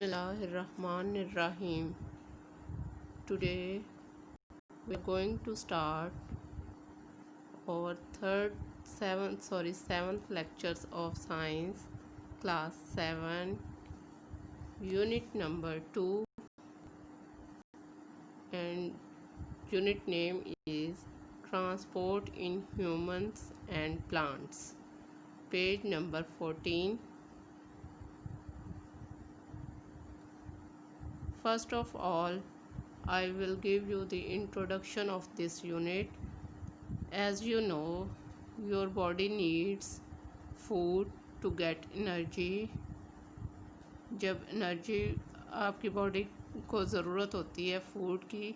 Bismillahirrahmanirrahim. Today we are going to start our seventh lectures of science, class 7, unit number 2, and unit name is transport in humans and plants. Page number 14. First of all, I will give you the introduction of this unit. As you know, your body needs food to get energy. जब energy आपकी body को ज़रूरत होती है food की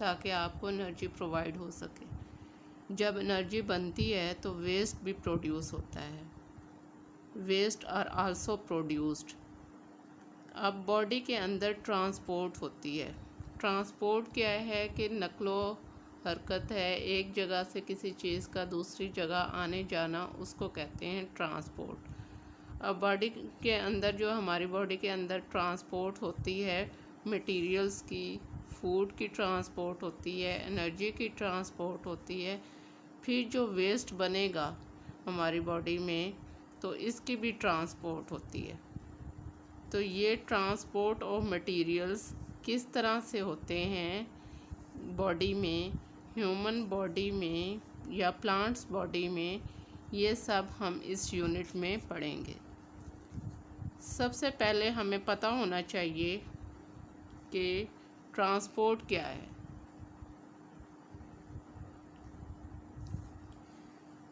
ताकि आपको energy provide हो सके। जब एनर्जी बनती है तो वेस्ट भी प्रोड्यूस होता है। Waste are also produced. अब बॉडी के अंदर ट्रांसपोर्ट होती है। ट्रांसपोर्ट क्या है कि नकलो हरकत है, एक जगह से किसी चीज़ का दूसरी जगह आने जाना, उसको कहते हैं ट्रांसपोर्ट। अब बॉडी के अंदर जो हमारी बॉडी के अंदर ट्रांसपोर्ट होती है, मटेरियल्स की, फूड की ट्रांसपोर्ट होती है, एनर्जी की ट्रांसपोर्ट होती है। फिर जो वेस्ट बनेगा हमारी बॉडी में तो इसकी भी ट्रांसपोर्ट होती है। तो ये ट्रांसपोर्ट ऑफ मटेरियल्स किस तरह से होते हैं बॉडी में, ह्यूमन बॉडी में या प्लांट्स बॉडी में, ये सब हम इस यूनिट में पढ़ेंगे। सबसे पहले हमें पता होना चाहिए कि ट्रांसपोर्ट क्या है,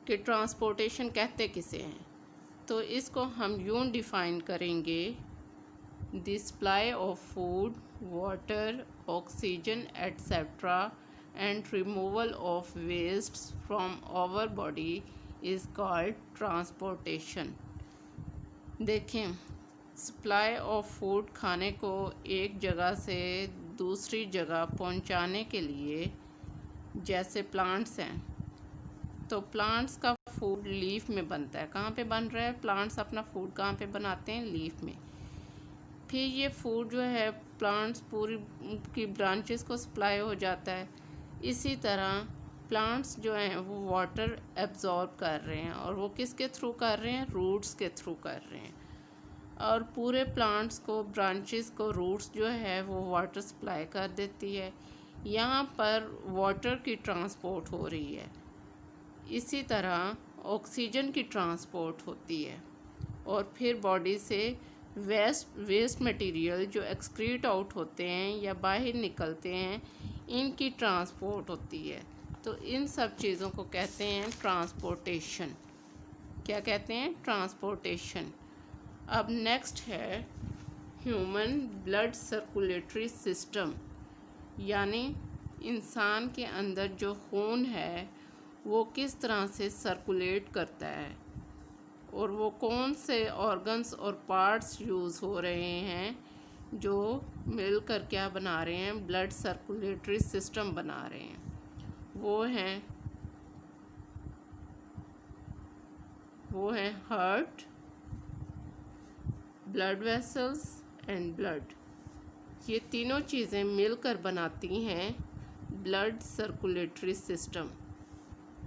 कि ट्रांसपोर्टेशन कहते किसे हैं। तो इसको हम यूं डिफ़ाइन करेंगे, the supply of food, water, oxygen etcetera and removal of wastes from our body is called transportation। देखें, सप्लाई ऑफ फूड, खाने को एक जगह से दूसरी जगह पहुंचाने के लिए, जैसे प्लांट्स हैं तो प्लांट्स का फूड लीफ में बनता है। कहाँ पे बन रहा है? प्लांट्स अपना फूड कहाँ पे बनाते हैं? लीफ में। फिर ये फूड जो है प्लांट्स पूरी की ब्रांचेस को सप्लाई हो जाता है। इसी तरह प्लांट्स जो हैं वो वाटर एब्जॉर्ब कर रहे हैं, और वो किसके थ्रू कर रहे हैं? रूट्स के थ्रू कर रहे हैं। और पूरे प्लांट्स को, ब्रांचेस को, रूट्स जो है वो वाटर सप्लाई कर देती है। यहाँ पर वाटर की ट्रांसपोर्ट हो रही है। इसी तरह ऑक्सीजन की ट्रांसपोर्ट होती है, और फिर बॉडी से वेस्ट मटेरियल जो एक्सक्रीट आउट होते हैं या बाहर निकलते हैं, इनकी ट्रांसपोर्ट होती है। तो इन सब चीज़ों को कहते हैं ट्रांसपोर्टेशन। क्या कहते हैं? ट्रांसपोर्टेशन। अब नेक्स्ट है ह्यूमन ब्लड सर्कुलेटरी सिस्टम, यानी इंसान के अंदर जो खून है वो किस तरह से सर्कुलेट करता है, और वो कौन से ऑर्गन्स और पार्ट्स यूज़ हो रहे हैं जो मिलकर क्या बना रहे हैं? ब्लड सर्कुलेटरी सिस्टम बना रहे हैं। वो हैं heart, blood vessels and blood. ये तीनों चीज़ें मिलकर बनाती हैं ब्लड सर्कुलेटरी सिस्टम।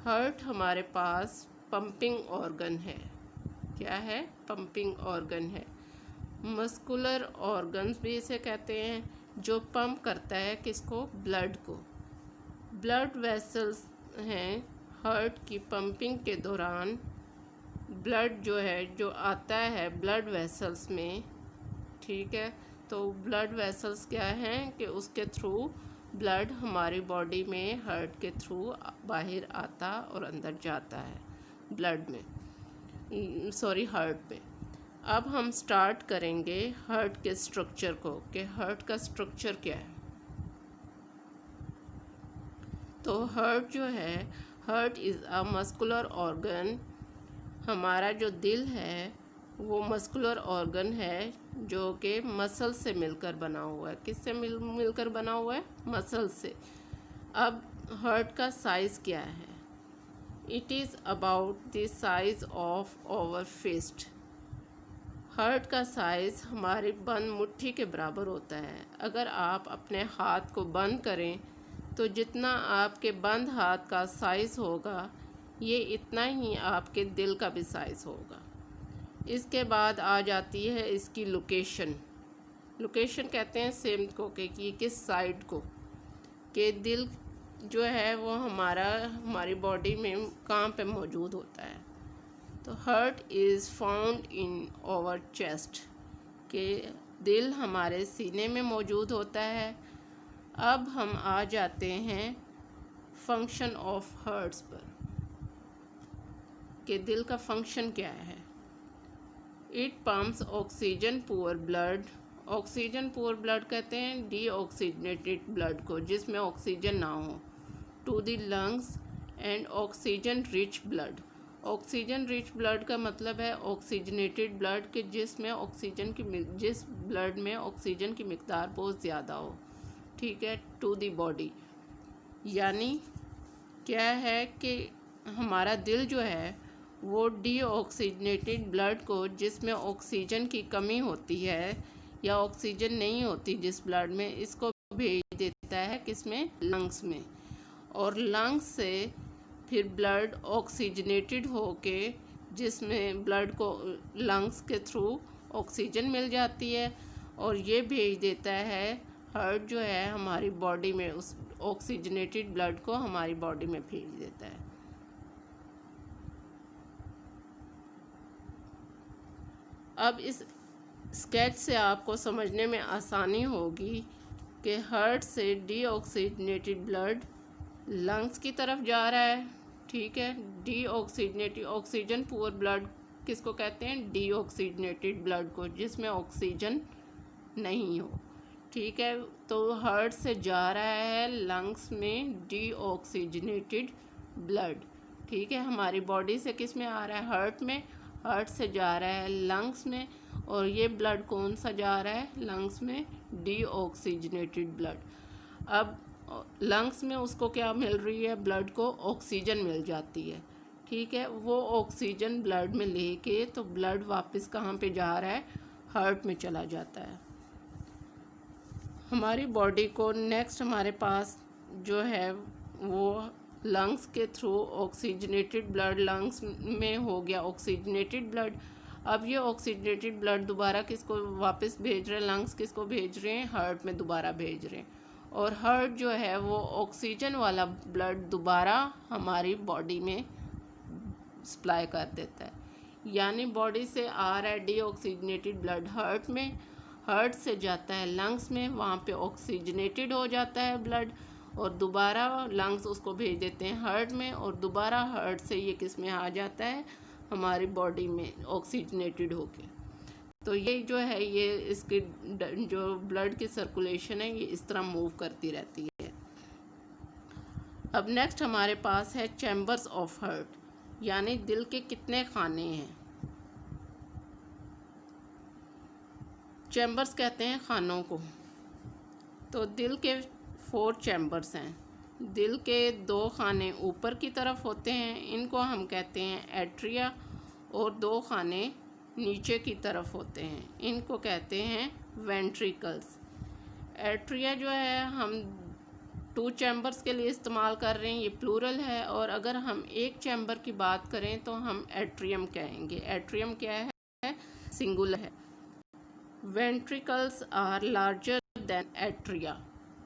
हार्ट हमारे पास पंपिंग ऑर्गन है। क्या है? पंपिंग ऑर्गन है। मस्कुलर ऑर्गन्स भी इसे कहते हैं, जो पंप करता है किसको? ब्लड को। ब्लड वेसल्स हैं, हार्ट की पंपिंग के दौरान ब्लड जो है जो आता है ब्लड वेसल्स में, ठीक है। तो ब्लड वेसल्स क्या हैं कि उसके थ्रू ब्लड हमारी बॉडी में हार्ट के थ्रू बाहर आता और अंदर जाता है ब्लड में, सॉरी हार्ट में। अब हम स्टार्ट करेंगे हार्ट के स्ट्रक्चर को, कि हार्ट का स्ट्रक्चर क्या है। तो हार्ट जो है, heart is a muscular organ. हमारा जो दिल है वो मस्कुलर ऑर्गन है, जो कि मसल से मिलकर बना हुआ है। किससे मिलकर बना हुआ है? मसल से। अब हार्ट का साइज़ क्या है? It is about the size of our fist. Heart का साइज़ हमारी बंद मुट्ठी के बराबर होता है। अगर आप अपने हाथ को बंद करें तो जितना आपके बंद हाथ का साइज़ होगा ये इतना ही आपके दिल का भी साइज़ होगा। इसके बाद आ जाती है इसकी लोकेशन। लोकेशन कहते हैं सेम को कि किस साइड को, कि दिल जो है वो हमारी बॉडी में कहाँ पे मौजूद होता है। तो heart is found in our chest, के दिल हमारे सीने में मौजूद होता है। अब हम आ जाते हैं फंक्शन ऑफ हार्ट्स पर, कि दिल का फंक्शन क्या है। It pumps oxygen poor blood. Oxygen poor blood कहते हैं डीऑक्सीजनेटेड ब्लड को, जिसमें ऑक्सीजन ना हो, to the lungs and oxygen rich blood. Oxygen rich blood का मतलब है ऑक्सीजनेटेड ब्लड के जिस ब्लड में ऑक्सीजन की मिकदार बहुत ज़्यादा हो, ठीक है, टू द बॉडी। यानी क्या है कि हमारा दिल जो है वो डीऑक्सीजनेटेड ब्लड को, जिसमें ऑक्सीजन की कमी होती है या ऑक्सीजन नहीं होती जिस ब्लड में, इसको भेज देता है किसमें, लंग्स में। और लंग्स से फिर ब्लड ऑक्सीजनेटेड होके, जिसमें ब्लड को लंग्स के थ्रू ऑक्सीजन मिल जाती है और ये भेज देता है, हार्ट जो है हमारी बॉडी में उस ऑक्सीजनेटेड ब्लड को हमारी बॉडी में भेज देता है। अब इस स्केच से आपको समझने में आसानी होगी कि हार्ट से डीऑक्सीजनेटेड ब्लड लंग्स की तरफ जा रहा है, ठीक है। डीऑक्सीजनेटेड ऑक्सीजन पुअर ब्लड किसको कहते हैं, डीऑक्सीजनेटेड ब्लड को, जिसमें ऑक्सीजन नहीं हो, ठीक है। तो हार्ट से जा रहा है लंग्स में डीऑक्सीजनेटेड ब्लड, ठीक है। हमारी बॉडी से किस में आ रहा है, हार्ट में, हार्ट से जा रहा है लंग्स में, और ये ब्लड कौन सा जा रहा है, लंग्स में, डीऑक्सीजनेटेड ब्लड। अब लंग्स में उसको क्या मिल रही है, ब्लड को ऑक्सीजन मिल जाती है, ठीक है। वो ऑक्सीजन ब्लड में लेके तो ब्लड वापस कहाँ पे जा रहा है, हार्ट में चला जाता है। हमारी बॉडी को नेक्स्ट हमारे पास जो है वो लंग्स के थ्रू ऑक्सीजनेटेड ब्लड, लंग्स में हो गया ऑक्सीजनेटेड ब्लड। अब ये ऑक्सीजनेटेड ब्लड दोबारा किसको वापस भेज रहे हैं, लंग्स किसको भेज रहे हैं, हार्ट में दोबारा भेज रहे हैं। और हार्ट जो है वो ऑक्सीजन वाला ब्लड दोबारा हमारी बॉडी में सप्लाई कर देता है। यानी बॉडी से आ रहा है डीऑक्सीजनेटेड ब्लड हार्ट में, हार्ट से जाता है लंग्स में, वहाँ पे ऑक्सीजनेटेड हो जाता है ब्लड, और दोबारा लंग्स उसको भेज देते हैं हार्ट में, और दोबारा हार्ट से ये किस में आ जाता है, हमारी बॉडी में ऑक्सीजनेटेड होके। तो ये जो है ये इसकी जो ब्लड की सर्कुलेशन है ये इस तरह मूव करती रहती है। अब नेक्स्ट हमारे पास है चैम्बर्स ऑफ हार्ट, यानी दिल के कितने खाने हैं। चैम्बर्स कहते हैं खानों को। तो दिल के 4 चैम्बर्स हैं। दिल के 2 खाने ऊपर की तरफ होते हैं, इनको हम कहते हैं एट्रिया, और 2 खाने नीचे की तरफ होते हैं, इनको कहते हैं वेंट्रिकल्स। एट्रिया जो है हम 2 चैम्बर्स के लिए इस्तेमाल कर रहे हैं, ये प्लूरल है, और अगर हम एक चैम्बर की बात करें तो हम एट्रियम कहेंगे। एट्रियम क्या है, सिंगुलर है। Ventricles are larger than atria,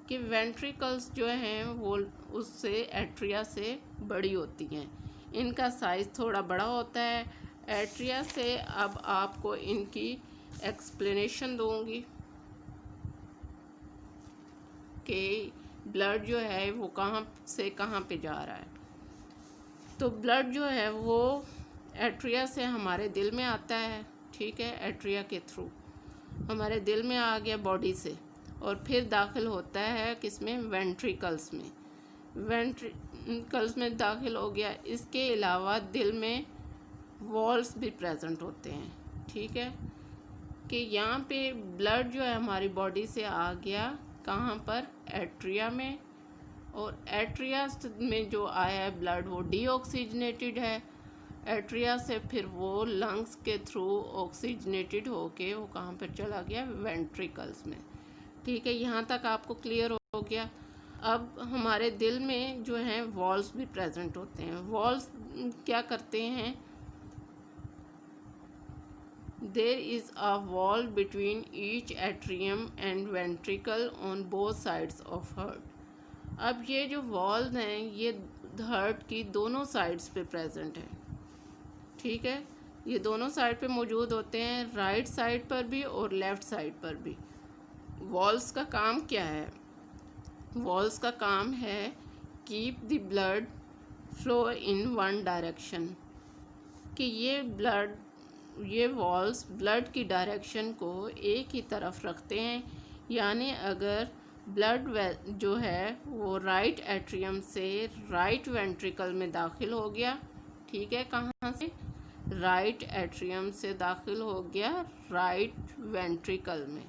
कि वेंट्रिकल्स जो हैं वो उससे एट्रिया से बड़ी होती हैं, इनका साइज़ थोड़ा बड़ा होता है एट्रिया से। अब आपको इनकी एक्सप्लेनेशन दूंगी कि ब्लड जो है वो कहाँ से कहाँ पे जा रहा है। तो ब्लड जो है वो एट्रिया से हमारे दिल में आता है, ठीक है, एट्रिया के थ्रू हमारे दिल में आ गया बॉडी से, और फिर दाखिल होता है किसमें, वेंट्रिकल्स में। वेंट्रिकल्स में दाखिल हो गया। इसके अलावा दिल में वॉल्स भी प्रेजेंट होते हैं, ठीक है, कि यहाँ पे ब्लड जो है हमारी बॉडी से आ गया कहाँ पर, एट्रिया में, और एट्रिया में जो आया है ब्लड वो डीऑक्सीजनेटेड है। एट्रिया से फिर वो लंग्स के थ्रू ऑक्सीजनेटेड होके वो कहाँ पर चला गया, वेंट्रिकल्स में। ठीक है, यहाँ तक आपको क्लियर हो गया। अब हमारे दिल में जो है वॉल्स भी प्रेजेंट होते हैं। वॉल्स क्या करते हैं, there is a wall between each atrium and ventricle on both sides of heart. अब ये जो वॉल्स हैं ये हार्ट की दोनों साइड्स पे प्रेजेंट है। ठीक है, ये दोनों साइड पे मौजूद होते हैं, राइट साइड पर भी और लेफ़्ट साइड पर भी। वॉल्स का काम क्या है, वॉल्स का काम है keep the blood flow in one direction, कि ये वॉल्स ब्लड की डायरेक्शन को एक ही तरफ रखते हैं। यानी अगर ब्लड जो है वो राइट एट्रियम से राइट वेंट्रिकल में दाखिल हो गया, ठीक है, कहाँ से, राइट एट्रियम से दाखिल हो गया राइट वेंट्रिकल में,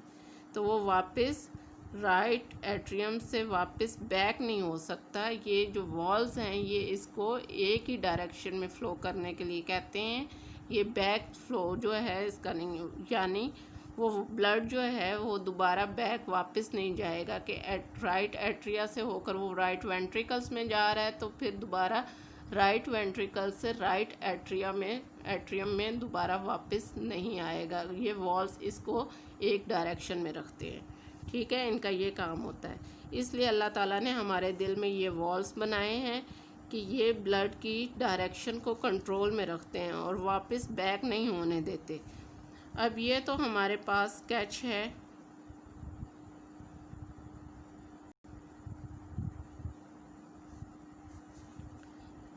तो वो वापस राइट एट्रियम से वापस बैक नहीं हो सकता। ये जो वॉल्स हैं ये इसको एक ही डायरेक्शन में फ़्लो करने के लिए कहते हैं। ये बैक फ्लो जो है इसका नहीं, यानी वो ब्लड जो है वो दोबारा बैक वापस नहीं जाएगा कि राइट एट्रिया से होकर वो राइट वेंट्रिकल्स में जा रहा है तो फिर दोबारा राइट वेंट्रिकल से राइट एट्रियम में दोबारा वापस नहीं आएगा। ये वॉल्स इसको एक डायरेक्शन में रखते हैं। ठीक है, इनका ये काम होता है। इसलिए अल्लाह ताला ने हमारे दिल में ये वॉल्स बनाए हैं कि ये ब्लड की डायरेक्शन को कंट्रोल में रखते हैं और वापस बैक नहीं होने देते। अब ये तो हमारे पास स्केच है।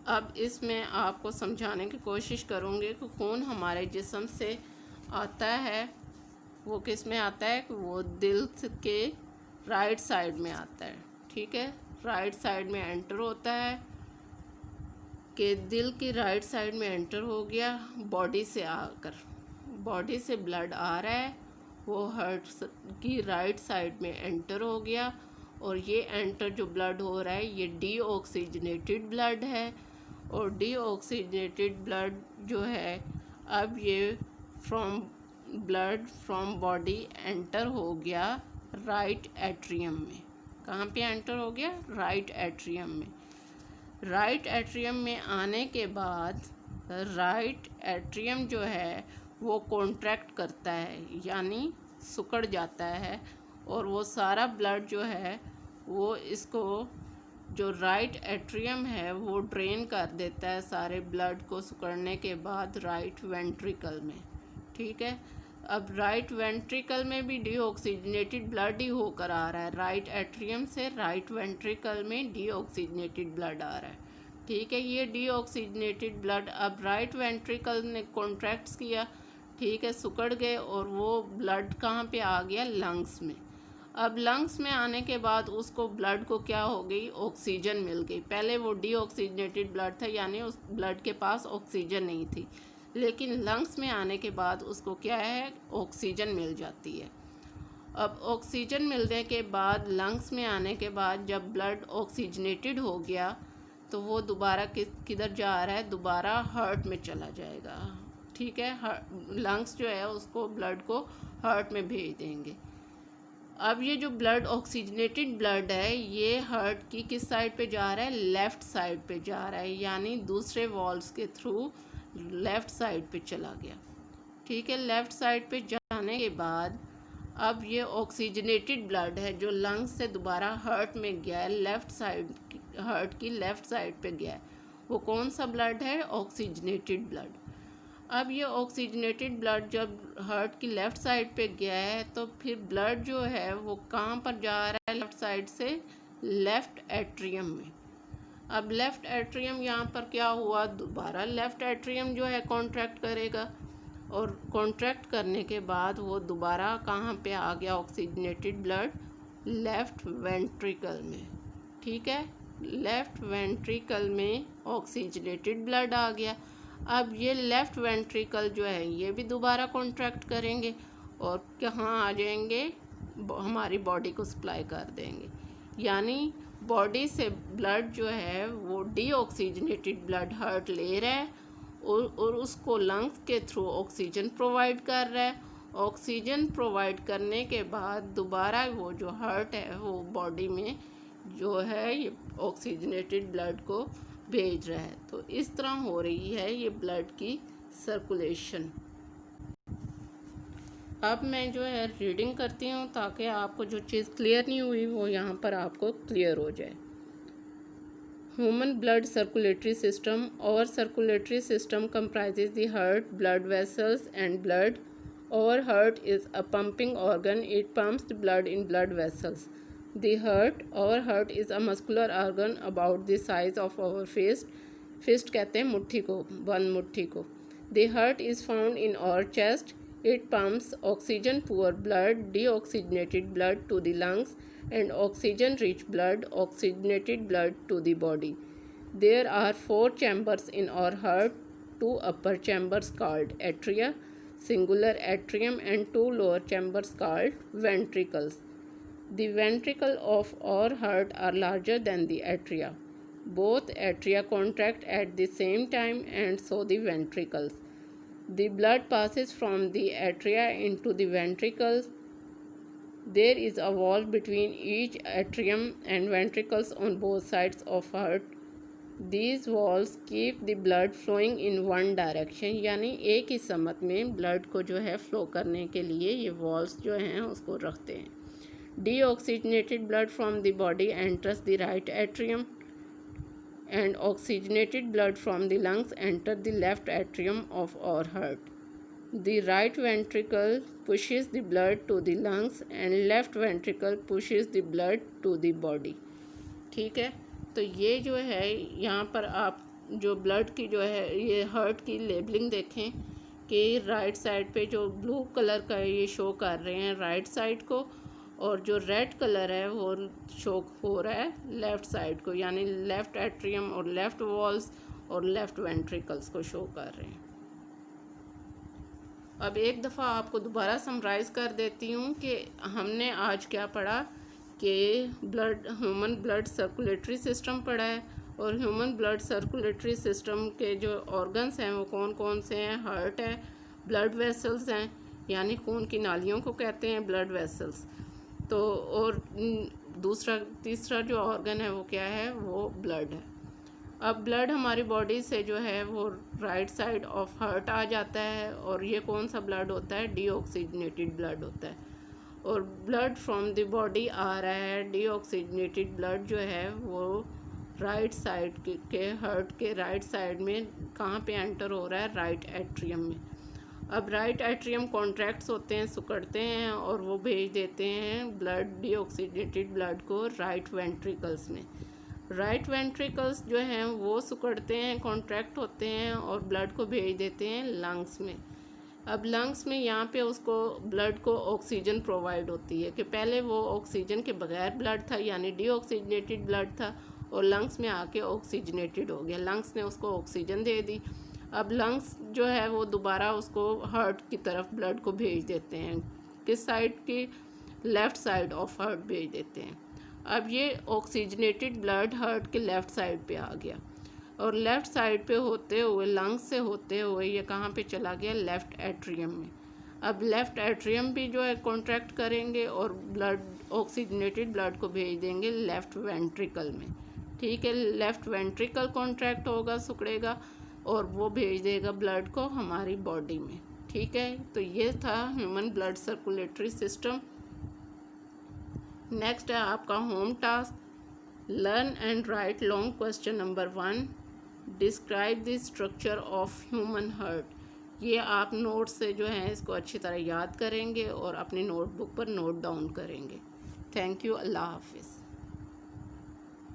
अब इसमें आपको समझाने की कोशिश करूँगी कि खून हमारे जिस्म से आता है वो किस में आता है, कि वो दिल के राइट साइड में आता है। ठीक है, राइट साइड में एंटर होता है, कि दिल की राइट साइड में एंटर हो गया, बॉडी से आकर, बॉडी से ब्लड आ रहा है, वो हार्ट की राइट साइड में एंटर हो गया, और ये एंटर जो ब्लड हो रहा है ये डीऑक्सीजनेटेड ब्लड है। और डीऑक्सीजनेटेड ब्लड जो है अब ये ब्लड फ्रॉम बॉडी एंटर हो गया राइट एट्रियम में। कहाँ पे एंटर हो गया, राइट एट्रियम में। राइट एट्रियम में आने के बाद राइट एट्रियम जो है वो कॉन्ट्रैक्ट करता है, यानी सिकुड़ जाता है, और वो सारा ब्लड जो है वो इसको जो राइट एट्रियम है वो ड्रेन कर देता है सारे ब्लड को सिकुड़ने के बाद राइट वेंट्रिकल में। ठीक है, अब राइट वेंट्रिकल में भी डीऑक्सीजनेटेड ब्लड ही होकर आ रहा है, राइट एट्रियम से राइट वेंट्रिकल में डीऑक्सीजनेटेड ब्लड आ रहा है। ठीक है, ये डीऑक्सीजनेटेड ब्लड अब राइट वेंट्रिकल ने कॉन्ट्रैक्ट्स किया, ठीक है, सिकुड़ गए, और वो ब्लड कहाँ पे आ गया, लंग्स में। अब लंग्स में आने के बाद उसको ब्लड को क्या हो गई, ऑक्सीजन मिल गई। पहले वो डीऑक्सीजनेटेड ब्लड था, यानी उस ब्लड के पास ऑक्सीजन नहीं थी, लेकिन लंग्स में आने के बाद उसको क्या है, ऑक्सीजन मिल जाती है। अब ऑक्सीजन मिलने के बाद लंग्स में आने के बाद जब ब्लड ऑक्सीजनेटेड हो गया तो वो दोबारा किधर जा रहा है, दोबारा हार्ट में चला जाएगा। ठीक है, लंग्स जो है उसको ब्लड को हार्ट में भेज देंगे। अब ये जो ब्लड ऑक्सीजनेटेड ब्लड है ये हार्ट की किस साइड पे जा रहा है, लेफ़्ट साइड पे जा रहा है, यानी दूसरे वॉल्स के थ्रू लेफ़्ट साइड पे चला गया। ठीक है, लेफ़्ट साइड पे जाने के बाद अब ये ऑक्सीजनेटेड ब्लड है जो लंग्स से दोबारा हार्ट में गया है, लेफ़्ट साइड, हार्ट की लेफ़्ट साइड पे गया है। वो कौन सा ब्लड है, ऑक्सीजनेटेड ब्लड। अब ये ऑक्सीजनेटेड ब्लड जब हार्ट की लेफ़्ट साइड पे गया है तो फिर ब्लड जो है वो कहाँ पर जा रहा है, लेफ़्ट साइड से लेफ़्ट एट्रियम में। अब लेफ़्ट एट्रियम यहाँ पर क्या हुआ, दोबारा लेफ़्ट एट्रियम जो है कॉन्ट्रैक्ट करेगा, और कॉन्ट्रैक्ट करने के बाद वो दोबारा कहाँ पे आ गया, ऑक्सीजनेटेड ब्लड लेफ़्ट वेंट्रिकल में। ठीक है, लेफ़्ट वेंट्रिकल में ऑक्सीजनेटेड ब्लड आ गया। अब ये लेफ़्ट वेंट्रिकल जो है ये भी दोबारा कॉन्ट्रैक्ट करेंगे और कहाँ आ जाएंगे, हमारी बॉडी को सप्लाई कर देंगे, यानी बॉडी से ब्लड जो है वो डीऑक्सीजनेटेड ब्लड हार्ट ले रहा है और उसको लंग्स के थ्रू ऑक्सीजन प्रोवाइड कर रहा है। ऑक्सीजन प्रोवाइड करने के बाद दोबारा वो जो हार्ट है वो बॉडी में जो है ये ऑक्सीजनेटेड ब्लड को भेज रहा है। तो इस तरह हो रही है ये ब्लड की सर्कुलेशन। अब मैं जो है रीडिंग करती हूँ ताकि आपको जो चीज़ क्लियर नहीं हुई वो यहाँ पर आपको क्लियर हो जाए। ह्यूमन ब्लड सर्कुलेटरी सिस्टम और circulatory system comprises the heart, blood vessels and blood. Our heart is a pumping organ. It pumps the blood in blood vessels. Our heart is a muscular organ about the size of our fist. Fist कहते हैं मुट्ठी को, बंद मुट्ठी को. The heart is found in our chest. It pumps oxygen poor blood, deoxygenated blood to the lungs and oxygen rich blood, oxygenated blood to the body. There are 4 chambers in our heart, 2 upper chambers called atria, singular atrium, and 2 lower chambers called ventricles. The ventricles of our heart are larger than the atria. Both atria contract at the same time and so the ventricles. The blood passes from the atria into the ventricles. There is a wall between each atrium and ventricles on both sides of heart. These walls keep the blood flowing in one direction. यानी एक ही समत में blood को जो है flow करने के लिए ये वॉल्स जो हैं उसको रखते हैं. Deoxygenated blood from the body enters the right atrium and oxygenated blood from the lungs enter the left atrium of our heart. The right ventricle pushes the blood to the lungs and left ventricle pushes the blood to the body. ठीक है, तो ये जो है यहाँ पर आप जो ब्लड की जो है ये हार्ट की लेबलिंग देखें कि राइट साइड पे जो ब्लू कलर का ये शो कर रहे हैं राइट साइड को, और जो रेड कलर है वो शो हो रहा है लेफ़्ट साइड को, यानी लेफ़्ट एट्रियम और लेफ़्ट वॉल्स और लेफ़्ट वेंट्रिकल्स को शो कर रहे हैं. अब एक दफ़ा आपको दोबारा समराइज़ कर देती हूँ कि हमने आज क्या पढ़ा कि ह्यूमन ब्लड सर्कुलेटरी सिस्टम पढ़ा है, और ह्यूमन ब्लड सर्कुलेटरी सिस्टम के जो ऑर्गन्स हैं वो कौन कौन से हैं. हार्ट है, ब्लड वेसल्स हैं यानी खून की नालियों को कहते हैं ब्लड वेसल्स. तो और तीसरा जो ऑर्गन है वो क्या है, वो ब्लड है. अब ब्लड हमारी बॉडी से जो है वो राइट साइड ऑफ हार्ट आ जाता है, और ये कौन सा ब्लड होता है, डीऑक्सीजनेटेड ब्लड होता है. और ब्लड फ्रॉम द बॉडी आ रहा है, डीऑक्सीजनेटेड ब्लड जो है वो राइट साइड के हार्ट के राइट साइड में कहाँ पे एंटर हो रहा है, राइट एट्रियम में. अब राइट एट्रियम कॉन्ट्रैक्ट्स होते हैं, सिकुड़ते हैं, और वो भेज देते हैं ब्लड, डीऑक्सीजनेटेड ब्लड को राइट वेंट्रिकल्स में. राइट वेंट्रिकल्स जो हैं वो सिकुड़ते हैं, कॉन्ट्रैक्ट होते हैं, और ब्लड को भेज देते हैं लंग्स में. अब लंग्स में यहाँ पे उसको ब्लड को ऑक्सीजन प्रोवाइड होती है कि पहले वो ऑक्सीजन के बगैर ब्लड था यानी डीऑक्सीजनेटेड ब्लड था, और लंग्स में आके ऑक्सीजनेटेड हो गया, लंग्स ने उसको ऑक्सीजन दे दी. अब लंग्स जो है वो दोबारा उसको हार्ट की तरफ ब्लड को भेज देते हैं, किस साइड की, लेफ़्ट साइड ऑफ हार्ट भेज देते हैं. अब ये ऑक्सीजनेटेड ब्लड हार्ट के लेफ़्ट साइड पे आ गया, और लेफ़्ट साइड पे होते हुए लंग्स से होते हुए ये कहाँ पे चला गया, लेफ़्ट एट्रियम में. अब लेफ़्ट एट्रियम भी जो है कॉन्ट्रैक्ट करेंगे और ब्लड, ऑक्सीजनेटेड ब्लड को भेज देंगे लेफ़्ट वेंट्रिकल में. ठीक है, लेफ़्ट वेंट्रिकल कॉन्ट्रैक्ट होगा, सिकुड़ेगा, और वो भेज देगा ब्लड को हमारी बॉडी में. ठीक है, तो ये था human blood circulatory system. Next है आपका home task, learn and right long question number 1. Describe the structure of human heart. ये आप नोट से जो है इसको अच्छी तरह याद करेंगे और अपनी नोटबुक पर नोट डाउन करेंगे. Thank you. अल्लाह हाफिज़.